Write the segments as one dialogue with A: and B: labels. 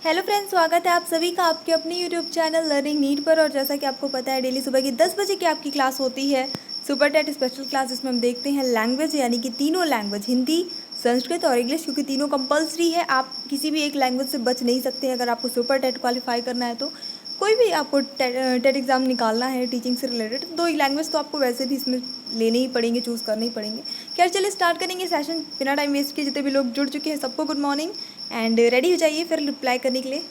A: Hello friends, स्वागत है आप सभी का आपके अपने यूट्यूब चैनल लर्निंग नीट पर। और जैसा कि आपको पता है, डेली सुबह की 10 बजे की आपकी क्लास होती है सुपर टेट स्पेशल क्लास, जिसमें हम देखते हैं लैंग्वेज, यानी कि तीनों लैंग्वेज हिंदी, संस्कृत और इंग्लिश, क्योंकि तीनों कंपलसरी है। आप किसी भी एक लैंग्वेज से बच नहीं सकते। अगर आपको सुपर टेट क्वालिफाई करना है तो कोई भी आपको टेट एग्ज़ाम निकालना है टीचिंग से रिलेटेड, दो लैंग्वेज तो आपको वैसे भी इसमें लेने ही पड़ेंगे, चूज़ करने ही पड़ेंगे। खैर चलिए स्टार्ट करेंगे सेशन बिना टाइम वेस्ट किए। जितने भी लोग जुड़ चुके हैं सबको गुड मॉर्निंग एंड रेडी हो जाइए फिर रिप्लाई करने के लिए।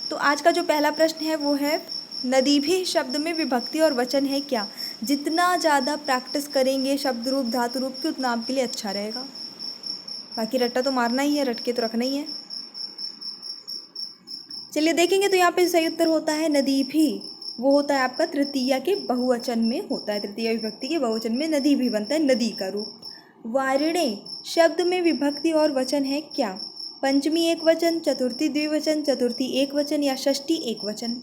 A: तो आज का जो पहला प्रश्न है वो है, नदी भी शब्द में विभक्ति और वचन है क्या? जितना ज़्यादा प्रैक्टिस करेंगे शब्द रूप धातु रूप की, उतना आपके लिए अच्छा रहेगा। बाकी रट्टा तो मारना ही है, रट के तो रखना ही है। चलिए देखेंगे, तो यहाँ पे सही उत्तर होता है नदी भी। वो होता है आपका तृतीया के बहुवचन में होता है, तृतीया विभक्ति के बहुवचन में नदी भी बनता है, नदी का रूप। वारिणे शब्द में विभक्ति और वचन है क्या? पंचमी एक वचन, चतुर्थी द्विवचन, चतुर्थी एक वचन या षष्ठी एक वचन?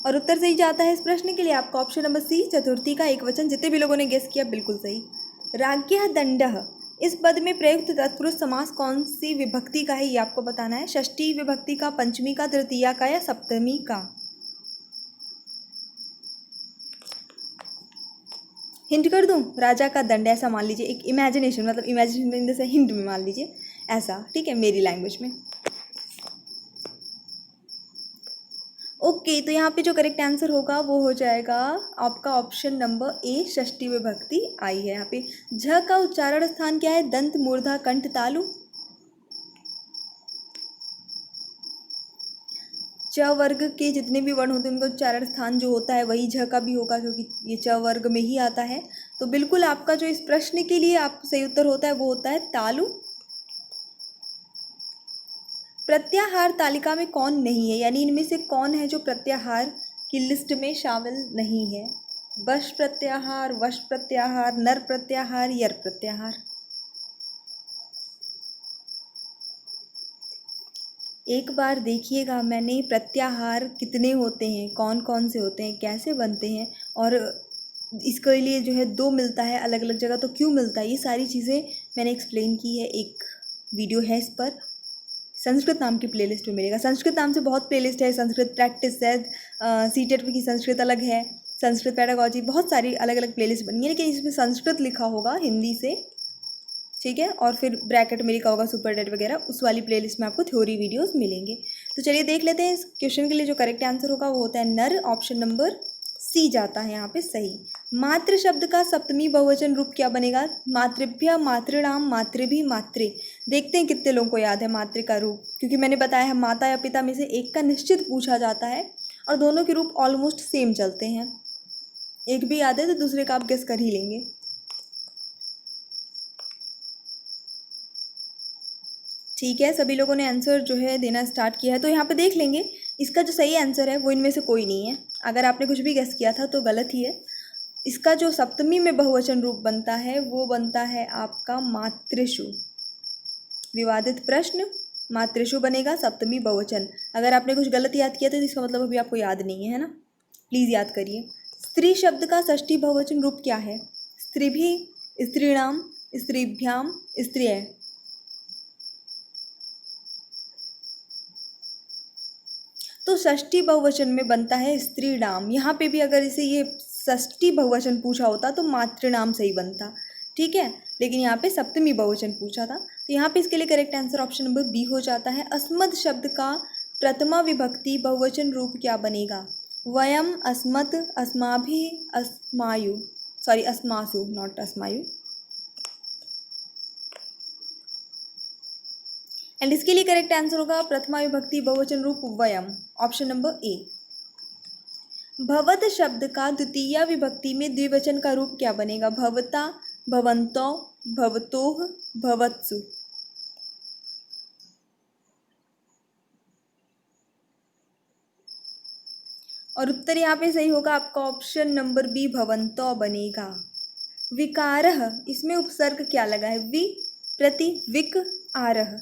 A: और उत्तर सही जाता है इस प्रश्न के लिए आपका ऑप्शन नंबर सी, चतुर्थी का एक वचन। जितने भी लोगों ने गेस किया बिल्कुल सही। राज्ञः दंडः इस पद में प्रयुक्त तत्पुरुष समास कौन सी विभक्ति का है, ये आपको बताना है। षष्ठी विभक्ति का, पंचमी का, तृतीया का या सप्तमी का? हिंट कर दूं? राजा का दंड, ऐसा मान लीजिए। एक इमेजिनेशन, मतलब इमेजिनेशन से हिंट में मान लीजिए ऐसा, ठीक है, मेरी लैंग्वेज में। ओके, तो यहाँ पे जो करेक्ट आंसर होगा वो हो जाएगा आपका ऑप्शन नंबर ए, षष्ठी विभक्ति आई है यहाँ पे। झ का उच्चारण स्थान क्या है? दंत, मूर्धा, कंठ, तालु। च वर्ग के जितने भी वर्ण होते हैं उनका उच्चारण स्थान जो होता है वही झ का भी होगा, क्योंकि ये च वर्ग में ही आता है। तो बिल्कुल आपका जो इस प्रश्न के लिए आप सही उत्तर होता है वो होता है तालु। प्रत्याहार तालिका में कौन नहीं है, यानी इनमें से कौन है जो प्रत्याहार की लिस्ट में शामिल नहीं है? वश प्रत्याहार, वश प्रत्याहार, नर प्रत्याहार, यर प्रत्याहार। एक बार देखिएगा, मैंने प्रत्याहार कितने होते हैं, कौन कौन से होते हैं, कैसे बनते हैं, और इसके लिए जो है दो मिलता है अलग अलग जगह, तो क्यों मिलता है, ये सारी चीज़ें मैंने एक्सप्लेन की है। एक वीडियो है इस पर, संस्कृत नाम की प्लेलिस्ट में मिलेगा। संस्कृत नाम से बहुत प्लेलिस्ट है, संस्कृत प्रैक्टिस है, सीटेट की संस्कृत अलग है, संस्कृत पेडागॉजी, बहुत सारी अलग अलग प्लेलिस्ट बनी है, लेकिन इसमें संस्कृत लिखा होगा हिंदी से, ठीक है। और फिर ब्रैकेट में लिखा होगा सुपर टेट वगैरह, उस वाली प्लेलिस्ट में आपको थ्योरी वीडियोस मिलेंगे। तो चलिए देख लेते हैं इस क्वेश्चन के लिए जो करेक्ट आंसर होगा वो होता है नर, ऑप्शन नंबर सी जाता है यहाँ पे सही। मातृ शब्द का सप्तमी बहुवचन रूप क्या बनेगा? मातृभ्य, मातृणाम, मातृभि, मातृ। देखते हैं कितने लोगों को याद है मातृ का रूप, क्योंकि मैंने बताया है माता या पिता में से एक का निश्चित पूछा जाता है और दोनों के रूप ऑलमोस्ट सेम चलते हैं। एक भी याद है तो दूसरे का आप गेस कर ही लेंगे। ठीक है, सभी लोगों ने आंसर जो है देना स्टार्ट किया है, तो यहाँ पे देख लेंगे इसका जो सही आंसर है वो इनमें से कोई नहीं है। अगर आपने कुछ भी गेस किया था तो गलत ही है। इसका जो सप्तमी में बहुवचन रूप बनता है वो बनता है आपका मातृषु। विवादित प्रश्न, मातृषु बनेगा सप्तमी बहुवचन। अगर आपने कुछ गलत याद किया तो इसका मतलब अभी आपको याद नहीं है ना, प्लीज़ याद करिए। स्त्री शब्द का षष्ठी बहुवचन रूप क्या है? स्त्रीभि, स्त्रीणाम, स्त्रीभ्याम, स्त्रिय। तो षष्ठी बहुवचन में बनता है स्त्रीणाम। यहाँ पे भी अगर इसे ये षष्ठी बहुवचन पूछा होता तो मातृनाम सही बनता, ठीक है, लेकिन यहाँ पे सप्तमी बहुवचन पूछा था, तो यहाँ पे इसके लिए correct answer option number B हो जाता है। अस्मद शब्द का प्रथमा विभक्ति बहुवचन रूप क्या बनेगा? वयम, अस्मत्, अस्माभि, अस्मायु, सॉरी अस्मासु, नॉट अस्मायु। एंड इसके लिए करेक्ट आंसर होगा प्रथमा विभक्ति बहुवचन रूप वयम, ऑप्शन नंबर ए। भवत शब्द का द्वितीया विभक्ति में द्विवचन का रूप क्या बनेगा? भवता, भवंतो, भवतोः, भवत्सु। और उत्तर यहाँ पे सही होगा आपका ऑप्शन नंबर बी, भवंतो बनेगा। विकारः, इसमें उपसर्ग क्या लगा है? वि प्रति विक आरह।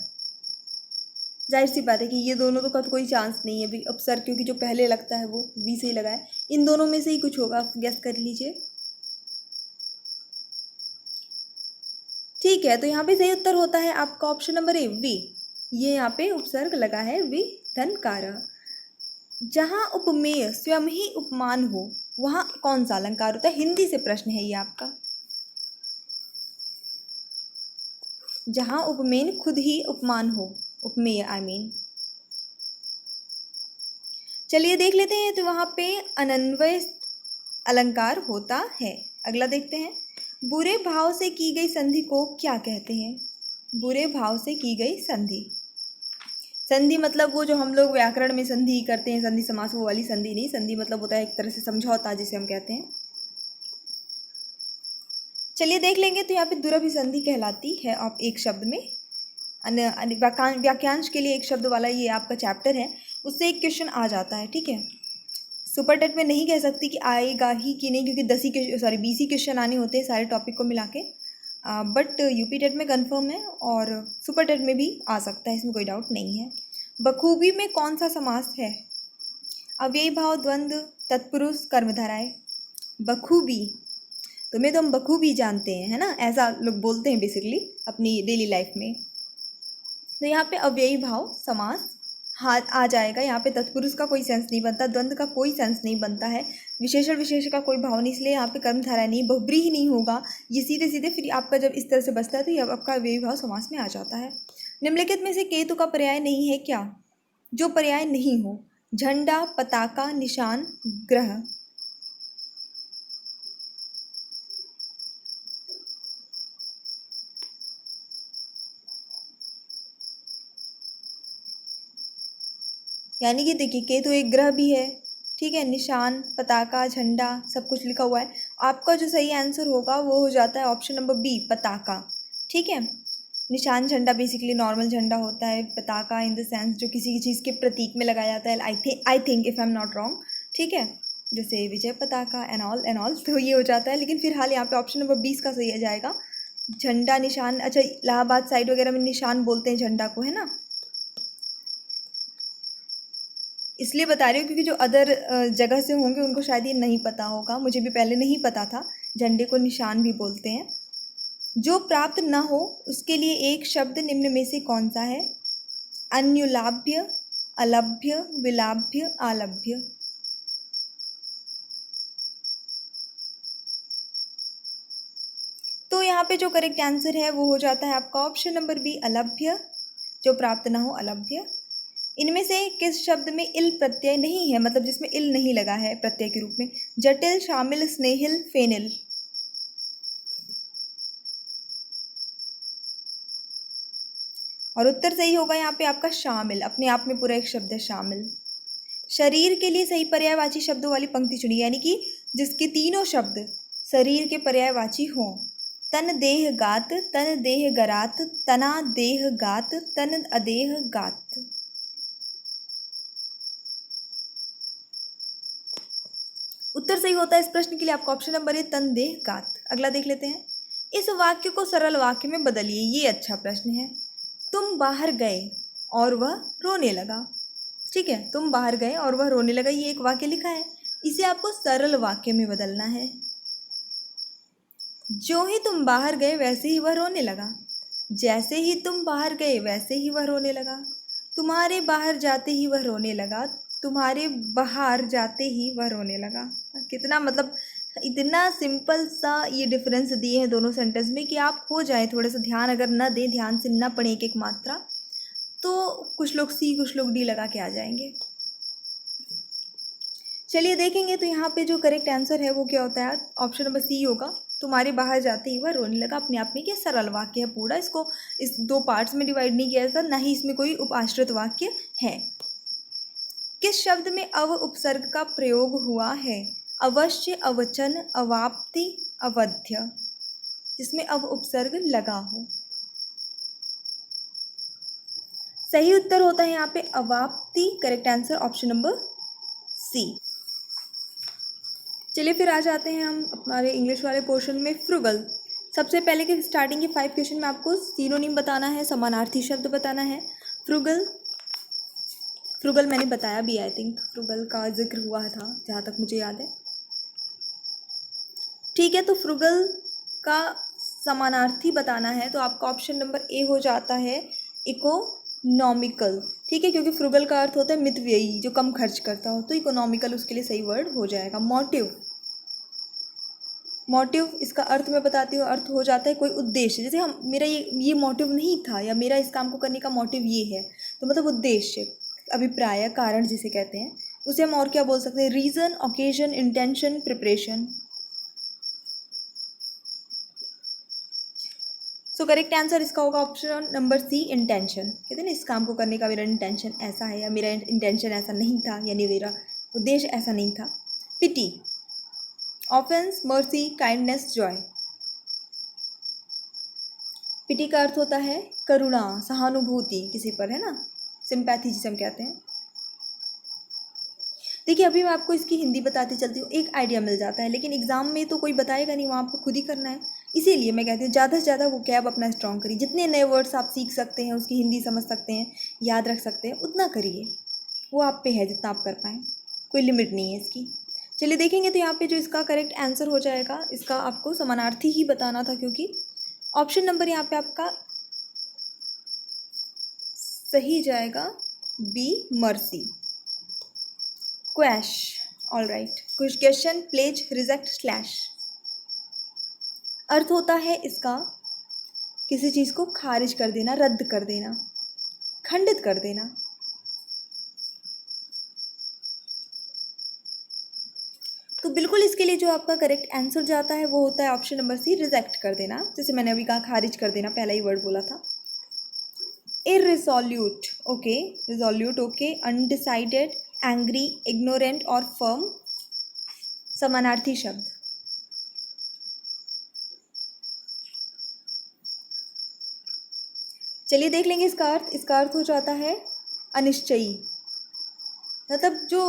A: जाहिर सी बात है कि ये दोनों तो का तो कोई चांस नहीं है अभी उपसर्ग, क्योंकि जो पहले लगता है वो वी से ही लगा है। इन दोनों में से ही कुछ होगा, आप गेस कर लीजिए। ठीक है, तो यहाँ पे सही उत्तर होता है आपका ऑप्शन नंबर ए, वी। ये यहाँ पे उपसर्ग लगा है वी धनकार। जहाँ उपमेय स्वयं ही उपमान हो वहाँ कौन सा अलंकार होता है? हिंदी से प्रश्न है ये आपका। जहाँ उपमेय खुद ही उपमान हो, उपमेय आई मीन। चलिए देख लेते हैं, तो वहाँ पे अनन्वय अलंकार होता है। अगला देखते हैं, बुरे भाव से की गई संधि को क्या कहते हैं? बुरे भाव से की गई संधि, संधि मतलब वो जो हम लोग व्याकरण में संधि करते हैं, संधि समास, वो वाली संधि नहीं। संधि मतलब होता है एक तरह से समझौता, जिसे हम कहते हैं। चलिए देख लेंगे, तो यहाँ पे दुरभिसंधि कहलाती है आप एक शब्द में। वाक्यांश के लिए एक शब्द वाला ये आपका चैप्टर है, उससे एक क्वेश्चन आ जाता है, ठीक है। सुपर टेट में नहीं कह सकती कि आएगा ही कि नहीं, क्योंकि 20 क्वेश्चन आने होते हैं सारे टॉपिक को मिला के। बट यूपी टेट में कंफर्म है और सुपर टेट में भी आ सकता है, इसमें कोई डाउट नहीं है। बखूबी में कौन सा समास है? अव्ययी भाव, द्वंद्व, तत्पुरुष, कर्मधारय। बखूबी, तुम्हें तो हम बखूबी जानते हैं, है ना, ऐसा लोग बोलते हैं बेसिकली अपनी डेली लाइफ में। तो यहाँ पे अव्ययी भाव समास हाथ आ जाएगा। यहाँ पे तत्पुरुष का कोई सेंस नहीं बनता, द्वंद्व का कोई सेंस नहीं बनता है, विशेषण विशेष का कोई भाव नहीं, इसलिए यहाँ पे कर्मधारय नहीं, बहुब्रीहि ही नहीं होगा। ये सीधे सीधे फिर आपका जब इस तरह से बचता है तो ये आपका अव्ययी भाव समास में आ जाता है। निम्नलिखित में से केतु का पर्याय नहीं है क्या? जो पर्याय नहीं हो, झंडा, पताका, निशान, ग्रह। यानी कि देखिए, केतु एक ग्रह भी है, ठीक है, निशान, पताका, झंडा सब कुछ लिखा हुआ है। आपका जो सही आंसर होगा वो हो जाता है ऑप्शन नंबर बी, पताका। ठीक है, निशान झंडा बेसिकली नॉर्मल झंडा होता है, पताका इन द सेंस जो किसी चीज़ के प्रतीक में लगाया जाता है। I think if I am not wrong, ठीक है, जैसे विजय पताका एंड ऑल, तो ये हो जाता है। लेकिन फिलहाल यहाँ पे ऑप्शन नंबर 20 का सही आ जाएगा, झंडा, निशान। अच्छा, इलाहाबाद साइड वगैरह में निशान बोलते हैं झंडा को, है ना, इसलिए बता रही हूँ क्योंकि जो अदर जगह से होंगे उनको शायद ये नहीं पता होगा, मुझे भी पहले नहीं पता था। झंडे को निशान भी बोलते हैं। जो प्राप्त न हो उसके लिए एक शब्द निम्न में से कौन सा है? अन्युलाभ्य, अलभ्य, विलाभ्य, आलभ्य। तो यहाँ पे जो करेक्ट आंसर है वो हो जाता है आपका ऑप्शन नंबर बी, अलभ्य। जो प्राप्त न हो, अलभ्य। इनमें से किस शब्द में इल प्रत्यय नहीं है, मतलब जिसमें इल नहीं लगा है प्रत्यय के रूप में? जटिल, शामिल, स्नेहिल, फेनिल। और उत्तर सही होगा यहाँ पे आपका शामिल, अपने आप में पूरा एक शब्द है शामिल। शरीर के लिए सही पर्यायवाची शब्दों वाली पंक्ति चुनिए, यानी कि जिसके तीनों शब्द शरीर के पर्यायवाची हों। तन देह गात, तन देह गरात, तना देह गात, तन अदेह गात। उत्तर सही होता है इस प्रश्न के लिए आपका ऑप्शन नंबर है, तन देह गात। अगला देख लेते हैं, इस वाक्य को सरल वाक्य में बदलिए। ये अच्छा प्रश्न है। तुम बाहर गए और वह रोने लगा। ठीक है, तुम बाहर गए और वह रोने लगा, ये एक वाक्य लिखा है, इसे आपको सरल वाक्य में बदलना है। जो ही तुम बाहर गए वैसे ही वह रोने लगा। जैसे ही तुम बाहर गए वैसे ही वह रोने लगा। तुम्हारे बाहर जाते ही वह रोने लगा। तुम्हारे बाहर जाते ही वह रोने लगा। कितना मतलब इतना सिंपल सा ये डिफरेंस दिए हैं दोनों सेंटेंस में कि आप हो जाए थोड़ा सा ध्यान, अगर न दें, ध्यान से न पढ़ें एक एक मात्रा, तो कुछ लोग सी कुछ लोग डी लगा के आ जाएंगे। चलिए देखेंगे, तो यहाँ पे जो करेक्ट आंसर है वो क्या होता है? ऑप्शन नंबर सी होगा, तुम्हारे बाहर जाते ही वह रोने लगा। अपने आप में क्या सरल वाक्य है पूरा, इसको इस दो पार्ट्स में डिवाइड नहीं किया जाता, ना ही इसमें कोई उपाश्रित वाक्य है। किस शब्द में अव उपसर्ग का प्रयोग हुआ है? अवश्य, अवचन, अवाप्ति, अवध्य। जिसमें अव उपसर्ग लगा हो। सही उत्तर होता है यहाँ पे अवाप्ति, correct answer option number C. चलिए फिर आ जाते हैं हम हमारे इंग्लिश वाले पोर्शन में, फ्रुगल। सबसे पहले के स्टार्टिंग के 5 क्वेश्चन में आपको सिनोनिम बताना है, समानार्थी शब्द बताना है। फ्रुगल, फ्रुगल मैंने बताया भी, आई थिंक फ्रुगल का जिक्र हुआ था जहाँ तक मुझे याद है। ठीक है, तो फ्रुगल का समानार्थी बताना है तो आपका ऑप्शन नंबर ए हो जाता है इकोनॉमिकल। ठीक है, क्योंकि फ्रुगल का अर्थ होता है मितव्ययी, जो कम खर्च करता हो, तो इकोनॉमिकल उसके लिए सही वर्ड हो जाएगा। मोटिव, मोटिव इसका अर्थ मैं बताती हूँ, अर्थ हो जाता है कोई उद्देश्य। जैसे हम मेरा ये मोटिव नहीं था, या मेरा इस काम को करने का मोटिव ये है, तो मतलब उद्देश्य, अभिप्राय, कारण जिसे कहते हैं, उसे हम और क्या बोल सकते हैं, reason, occasion, intention, preparation. So correct answer इसका होगा ऑप्शन नंबर सी, इंटेंशन। कहते हैं ना, इस काम को करने का मेरा इंटेंशन ऐसा है, या मेरा इंटेंशन ऐसा नहीं था, यानी मेरा उद्देश्य ऐसा नहीं था। पिटी, ऑफेंस, मर्सी, काइंडनेस, जॉय। पिटी का अर्थ होता है करुणा, सहानुभूति किसी पर, है ना, सिंपैथी जिसे हम कहते हैं। देखिए अभी मैं आपको इसकी हिंदी बताती चलती हूँ, एक आइडिया मिल जाता है, लेकिन एग्जाम में तो कोई बताएगा नहीं, वहाँ आपको खुद ही करना है। इसीलिए मैं कहती हूँ ज़्यादा से ज़्यादा वोकैब अपना स्ट्रॉन्ग करिए, जितने नए वर्ड्स आप सीख सकते हैं, उसकी हिंदी समझ सकते हैं, याद रख सकते हैं, उतना करिए। वो आप पे है जितना आप कर पाएँ, कोई लिमिट नहीं है इसकी। चलिए देखेंगे, तो यहाँ पे जो इसका करेक्ट आंसर हो जाएगा, इसका आपको समानार्थी ही बताना था, क्योंकि ऑप्शन नंबर यहाँ पे आपका सही जाएगा B, mercy. Quash, all right, कुछ क्वेश्चन, प्लेज, रिजेक्ट, स्लैश। अर्थ होता है इसका किसी चीज़ को खारिज कर देना, रद्द कर देना, खंडित कर देना। तो बिल्कुल इसके लिए जो आपका करेक्ट आंसर जाता है वो होता है ऑप्शन नंबर सी, रिजेक्ट कर देना। जैसे मैंने अभी कहा खारिज कर देना, पहला ही वर्ड बोला था। Irresolute, okay, resolute, okay, undecided, angry, ignorant और फर्म, समानार्थी शब्द। चलिए देख लेंगे इसका अर्थ। इसका अर्थ हो जाता है अनिश्चयी, मतलब जो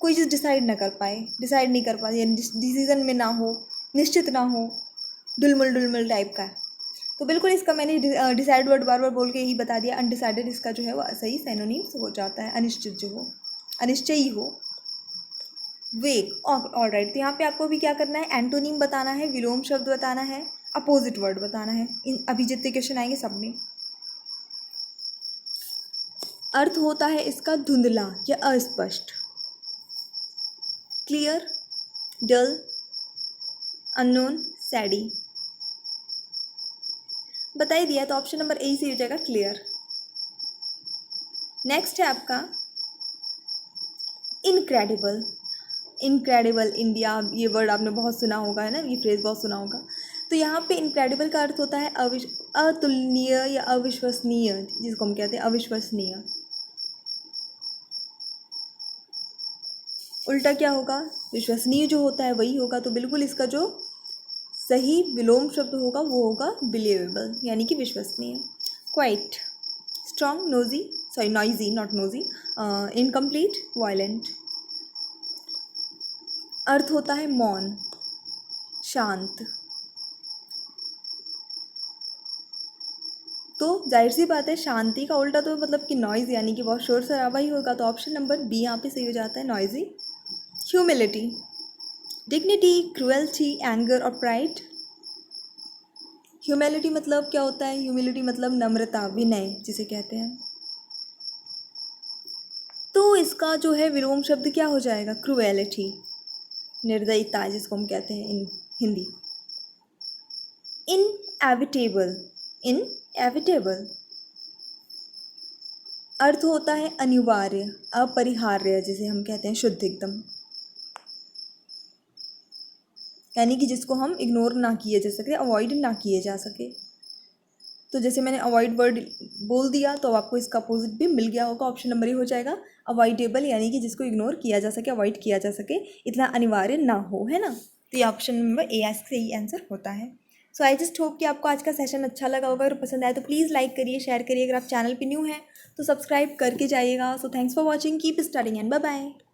A: कोई चीज़ डिसाइड ना कर पाए, डिसाइड नहीं कर पाए, यानी डिसीजन में ना हो, निश्चित ना हो, डुलमुल डुलमुल टाइप का। तो बिल्कुल इसका मैंने डिसाइड वर्ड बार बार बोल के यही बता दिया। अनडिसाइडेड इसका जो है वो सही सिनोनिम्स हो जाता है, अनिश्चित जो हो, अनिश्चयी हो। वेग, ऑल राइट, तो यहाँ पे आपको भी क्या करना है, एंटोनिम बताना है, विलोम शब्द बताना है, अपोजिट वर्ड बताना है। इन अभी जितने क्वेश्चन आएंगे सब में। अर्थ होता है इसका धुंधला या अस्पष्ट, क्लियर, डल, अननोन, सैडी। बता ही दिया, तो ऑप्शन नंबर ए से हो जाएगा क्लियर। नेक्स्ट है आपका इनक्रेडिबल। इनक्रेडिबल इंडिया, ये वर्ड आपने बहुत सुना होगा, है ना, ये फ्रेज बहुत सुना होगा। तो यहाँ पे इनक्रेडिबल का अर्थ होता है अतुलनीय या अविश्वसनीय, जिसको हम कहते हैं अविश्वसनीय। उल्टा क्या होगा, विश्वसनीय जो होता है वही होगा। तो बिल्कुल इसका जो सही विलोम शब्द होगा वो होगा बिलीवेबल, यानी कि विश्वसनीय। Quiet, strong, nosy, sorry noisy, not nosy, incomplete, violent. अर्थ होता है मौन, शांत। तो जाहिर सी बात है शांति का उल्टा तो मतलब कि नॉइज़, यानी कि बहुत शोर शराबा ही होगा। तो ऑप्शन नंबर बी यहाँ पे सही हो जाता है, noisy. Humility, dignity, cruelty, anger और प्राइड। ह्यूमिलिटी मतलब क्या होता है, ह्यूमिलिटी मतलब नम्रता, विनय जिसे कहते हैं। तो इसका जो है विलोम शब्द क्या हो जाएगा, क्रुएलिटी, निर्दयता जिसको हम कहते हैं इन हिंदी। इनएविटेबल, इनएविटेबल अर्थ होता है अनिवार्य, अपरिहार्य जिसे हम कहते हैं शुद्ध एकदम, यानी कि जिसको हम इग्नोर ना किए जा सके, अवॉइड ना किए जा सके। तो जैसे मैंने अवॉइड वर्ड बोल दिया, तो आपको इसका अपोजिट भी मिल गया होगा। ऑप्शन नंबर ही हो जाएगा अवॉइडेबल, यानी कि जिसको इग्नोर किया जा सके, अवॉइड किया जा सके, इतना अनिवार्य ना हो, है ना। तो ये ऑप्शन नंबर ए सही आंसर होता है। सो आई जस्ट होप कि आपको आज का सेशन अच्छा लगा होगा, और पसंद आए तो प्लीज़ लाइक करिए, शेयर करिए। अगर आप चैनल पर न्यू हैं तो सब्सक्राइब करके जाइएगा। So thanks for watching, keep studying and bye bye.